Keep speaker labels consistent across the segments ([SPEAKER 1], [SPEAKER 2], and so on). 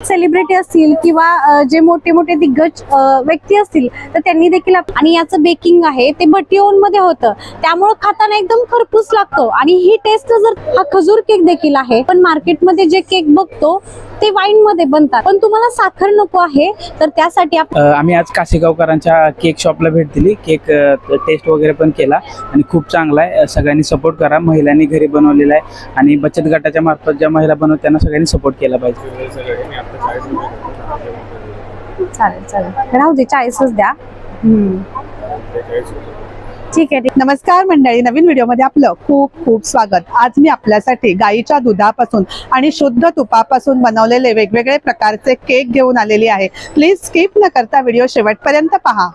[SPEAKER 1] Celebrity असतील किंवा जे मोठे मोठे दिग्गज व्यक्ती असतील तर त्यांनी देखील आणि याचं बेकिंग आहे ते भट्टी ओव्हन मध्ये होतं, त्यामुळे खाताना एकदम खरपूस लागतो। आणि ही टेस्ट जर हा खजूर केक देखील आहे, पण मार्केटमध्ये जे केक बघतो ते वाईन मध्ये बनतात, पण तुम्हाला साखर नको आहे तर त्यासाठी
[SPEAKER 2] आम्ही आज कासेगावकरांच्या केक शॉपला भेट दिली। केक टेस्ट वगैरे पण केला आणि खूप चांगला आहे। सगळ्यांनी सपोर्ट करा। महिलांनी घरी बनवलेला आहे आणि बचत गटाच्या मार्फत ज्या महिला बनवतात त्यांना सगळ्यांनी सपोर्ट केला पाहिजे।
[SPEAKER 1] चालेल चालेल राहू दे, 40च द्या। ठीक आहे।
[SPEAKER 3] नमस्कार मंडळी, नवीन व्हिडिओमध्ये आपलं खूप खूप स्वागत। आज मी आपल्यासाठी गाईच्या दुधापासून आणि शुद्ध तुपापासून बनवलेले वेगवेगळे प्रकारचे केक घेऊन आलेली आहे। प्लीज स्किप न करता व्हिडिओ शेवटपर्यंत पहा।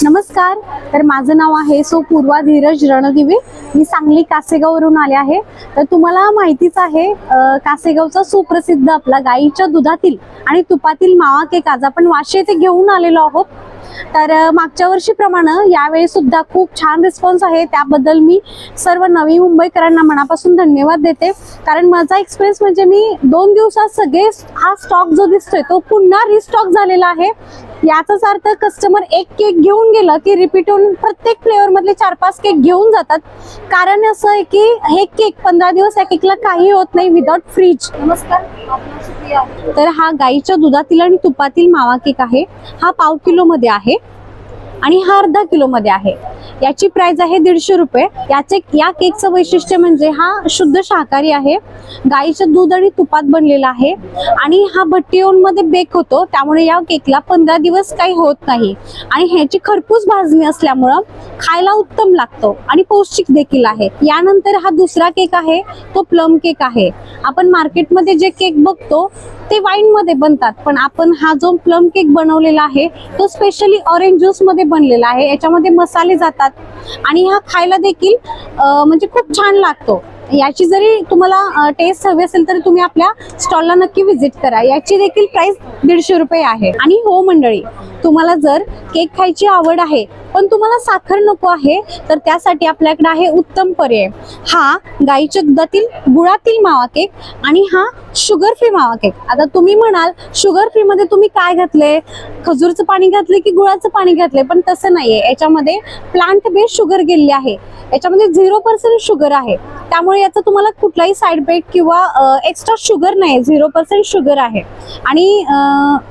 [SPEAKER 1] नमस्कार, तर माझं नाव आहे पूर्वा धीरज रणदिवे। मी सांगली कासेगाववरून आले आहे। तर तुम्हाला माहितीच आहे कासेगावचा सुप्रसिद्ध आपला गाईच्या दुधातील आणि तुपातील मावा केक आज आपण वाशी येथे घेऊन आलेलो आहोत। तर मागच्या वर्षीप्रमाणे यावेळी सुद्धा खूप छान रिस्पॉन्स आहे, त्याबद्दल मी सर्व नवी मुंबईकरांना मनापासून धन्यवाद देते। कारण माझा एक्सपिरियन्स म्हणजे मी 2 दिवसात सगळे हा स्टॉक जो दिसतोय तो पुन्हा रिस्टॉक झालेला आहे। याचाच अर्थ कस्टमर एक केक घेऊन गेलं की रिपीट होऊन प्रत्येक फ्लेवर मधले 4-5 केक घेऊन जातात। कारण असं आहे की हे केक 15 दिवस या केकला काही होत नाही विदाउट फ्रीज। नमस्कार, तर हा गाईच्या दुधातील आणि तुपातील मावा केक आहे। हा पाव किलो मध्ये आहे आणि हा अर्धा किलो मध्ये आहे। याची प्राइस आहे 150 रुपये। या केकचं वैशिष्ट्य म्हणजे हा शुद्ध शाकाहारी आहे, गाईच्या दूध आणि तुपात बनलेला आहे आणि हा भट्टी ओव्हन मध्ये बेक होतो, त्यामुळे या केकला 15 दिवस काही होत नाही आणि ह्याची खरपूस भाजणी असल्यामुळं खायला उत्तम लागतो आणि पौष्टिक देखील आहे। यानंतर हा दुसरा केक आहे तो प्लम केक आहे। आपण मार्केटमध्ये जे केक बघतो ते वाईन मध्ये बनतात, पण आपण हा जो प्लम केक बनवलेला आहे तो स्पेशली ऑरेंज ज्यूस मध्ये बनलेला आहे। याच्यामध्ये मसाले जातात आणि हा खायला देखील म्हणजे खूप छान लागतो। याची जरी तुम्हाला टेस्ट हवी असेल तर तुम्ही आपल्या स्टॉलला नक्की व्हिजिट करा। याची देखील प्राइस 150 रुपये आहे। आणि हो मंडळी, तुम्हाला जर केक खायची आवड आहे पण तुम्हाला साखर नको आहे तर त्यासाठी आपल्याकडे आहे उत्तम पर्याय। हा गाईच्या दुधातील गुळातील मावा केक आणि हा शुगर फ्री मावा केक। आता तुम्ही म्हणाल शुगर फ्री मध्ये तुम्ही काय घातले, खजूरचं पाणी घातले की गुळाचं पाणी घातले, पण तसं नाहीये। याच्यामध्ये प्लांट बेस्ड शुगर गेलेली आहे, याच्यामध्ये 0% शुगर आहे, त्यामुळे याचा तुम्हाला कुठलाही साइड इफेक्ट किंवा एक्स्ट्रा शुगर नाही, 0% शुगर आहे। आणि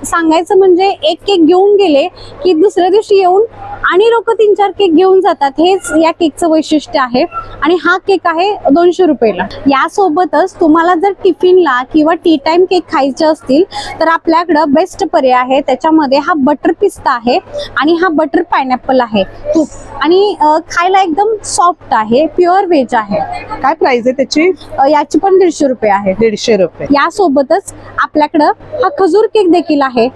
[SPEAKER 1] सांगायचं म्हणजे एक केक घेऊन गेले की दुसऱ्या दिवशी येऊन आणि लोक 3-4 केक घेऊन जातात, हेच या केकचं वैशिष्ट्य आहे। आणि हा केक आहे 200 रुपयाला। यासोबतच तुम्हाला जर टिफिनला किंवा टी टाइम केक खायचे असतील तर आपल्याकडं बेस्ट पर्याय आहे। त्याच्यामध्ये हा बटर पिस्ता आहे आणि हा बटर पायनॅपल आहे तूप, आणि खायला एकदम सॉफ्ट आहे, प्युअर व्हेज आहे।
[SPEAKER 3] काय प्राइस आहे त्याची?
[SPEAKER 1] याची पण 150 रुपये आहे।
[SPEAKER 3] 150 रुपये।
[SPEAKER 1] यासोबतच आपल्याकडं हा खजूर केक देखील आहे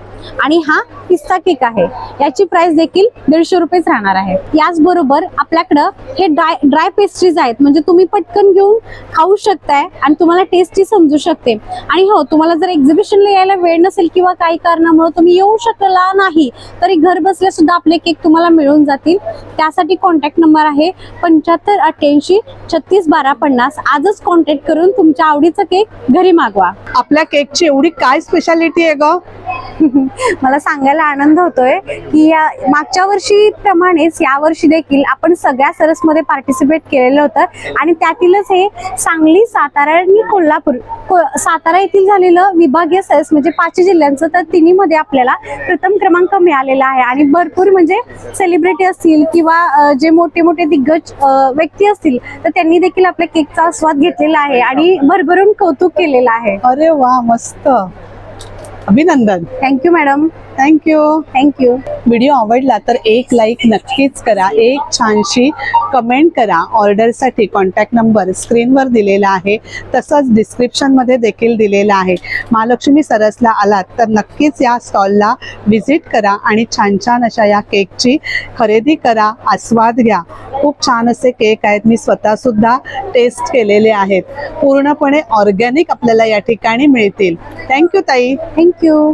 [SPEAKER 1] आणि हा पिस्ता केक आहे। याची प्राइस देखील 150 रुपयेच राहणार आहे। याचबरोबर आपल्याकडं हे ड्राय पेस्ट्रीज आहेत, म्हणजे तुम्ही पटकन घेऊन खाऊ शकताय आणि तुम्हाला टेस्टी समजू शकते। आणि हो, तुम्हाला जर एक्झिबिशनला यायला वेळ नसेल किंवा काही कारणामुळे तुम्ही येऊ शकला नाही तरी घर बसल्या सुद्धा आपले केक तुम्हाला मिळून जातील। त्यासाठी कॉन्टॅक्ट नंबर आहे 7588 36 12 50। आजच कॉन्टॅक्ट करून तुमच्या आवडीचा केक घरी मागवा।
[SPEAKER 3] आपल्या केकची एवढी काय स्पेशालिटी आहे ग?
[SPEAKER 1] मला सांगायला आनंद होतोय की या मागच्या वर्षी प्रमाणेच या वर्षी देखील आपण सगळ्या सरसमध्ये पार्टिसिपेट केलेलं होतं आणि त्यातीलच हे सांगली, सातारा आणि कोल्हापूर, सातारा येथील झालेलं विभागीय सरस म्हणजे 5 जिल्ह्यांचं, तर तिन्हीमध्ये आपल्याला प्रथम क्रमांक मिळालेला आहे। आणि भरपूर म्हणजे सेलिब्रिटी असतील किंवा जे मोठे मोठे दिग्गज व्यक्ती असतील तर त्यांनी देखील आपल्या केकचा आस्वाद घेतलेला आहे आणि भरभरून कौतुक केलेलं आहे।
[SPEAKER 3] अरे वा, मस्त, अभिनंदन।
[SPEAKER 1] Thank you madam. थँक्यू।
[SPEAKER 3] व्हिडिओ आवडला तर एक लाईक नक्कीच करा, एक छानशी कमेंट करा। ऑर्डरसाठी कॉन्टॅक्ट नंबर स्क्रीनवर दिलेला आहे, तसंच डिस्क्रिप्शनमध्ये देखील दिलेला आहे। महालक्ष्मी सरसला आलात तर नक्कीच या स्टॉलला व्हिजिट करा आणि छान छान अशा या केकची खरेदी करा, आस्वाद घ्या। खूप छान असे केक आहेत, मी स्वतःसुद्धा टेस्ट केलेले आहेत। पूर्णपणे ऑर्गॅनिक आपल्याला या ठिकाणी मिळतील। थँक्यू ताई।
[SPEAKER 1] थँक्यू।